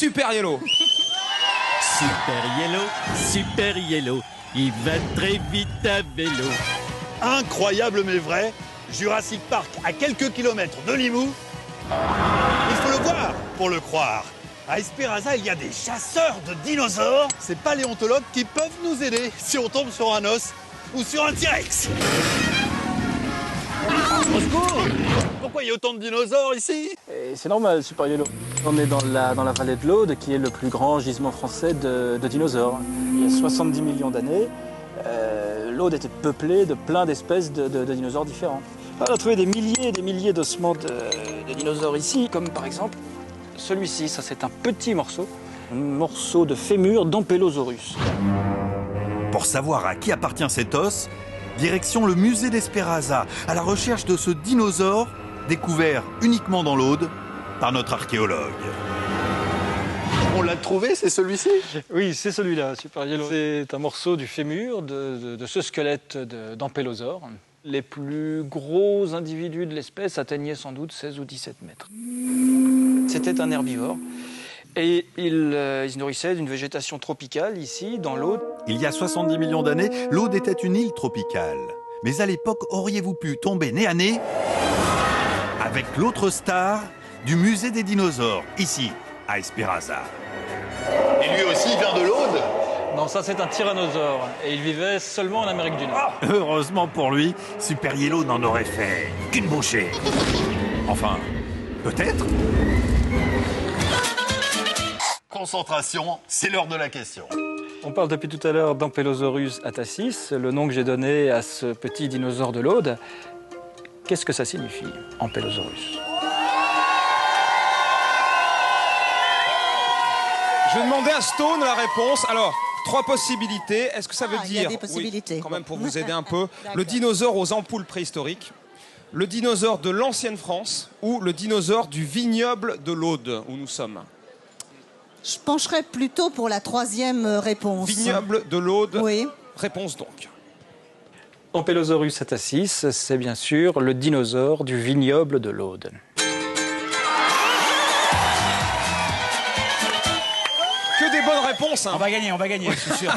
Super Yellow. Super Yellow, il va très vite à vélo. Incroyable mais vrai, Jurassic Park à quelques kilomètres de Limoux. Il faut le voir pour le croire. À Esperanza, il y a des chasseurs de dinosaures. Ces paléontologues qui peuvent nous aider si on tombe sur un os ou sur un T-Rex. Au secours! Pourquoi il y a autant de dinosaures ici? C'est normal, Super Yellow. On est dans la vallée de l'Aude, qui est le plus grand gisement français de dinosaures. Il y a 70 millions d'années, l'Aude était peuplée de plein d'espèces de dinosaures différents. On a trouvé des milliers et des milliers d'ossements de dinosaures ici, comme par exemple celui-ci. Ça, c'est un petit morceau, un morceau de fémur d'Ankylosaurus. Pour savoir à qui appartient cet os, direction le musée d'Esperanza, à la recherche de ce dinosaure découvert uniquement dans l'Aude par notre archéologue. On l'a trouvé, c'est celui-ci? Oui, c'est celui-là, Super Yellow. C'est un morceau du fémur de ce squelette d'Ankylosaure. Les plus gros individus de l'espèce atteignaient sans doute 16 ou 17 mètres. C'était un herbivore. Et il se nourrissait d'une végétation tropicale ici, dans l'Aude. Il y a 70 millions d'années, l'Aude était une île tropicale. Mais à l'époque, auriez-vous pu tomber nez à nez avec l'autre star du musée des dinosaures, ici, à Esperanza? Et lui aussi vient de l'Aude? Non, ça c'est un tyrannosaure. Et il vivait seulement en Amérique du Nord. Heureusement pour lui, Super Yellow n'en aurait fait qu'une bouchée. Enfin, peut-être. Concentration, c'est l'heure de la question. On parle depuis tout à l'heure d'Ankylosaurus atacis, le nom que j'ai donné à ce petit dinosaure de l'Aude. Qu'est-ce que ça signifie, Ankylosaurus? Je vais demander à Stone la réponse. Alors, 3 possibilités. Est-ce que ça veut Il y a dire, des possibilités. oui, quand même pour vous aider un peu, le dinosaure aux ampoules préhistoriques, le dinosaure de l'ancienne France ou le dinosaure du vignoble de l'Aude où nous sommes? Je pencherais plutôt pour la troisième réponse. Vignoble de l'Aude. Oui. Réponse donc. Ankylosaurus atacis, c'est bien sûr le dinosaure du vignoble de l'Aude. Que des bonnes réponses, hein. On va gagner, je suis sûr.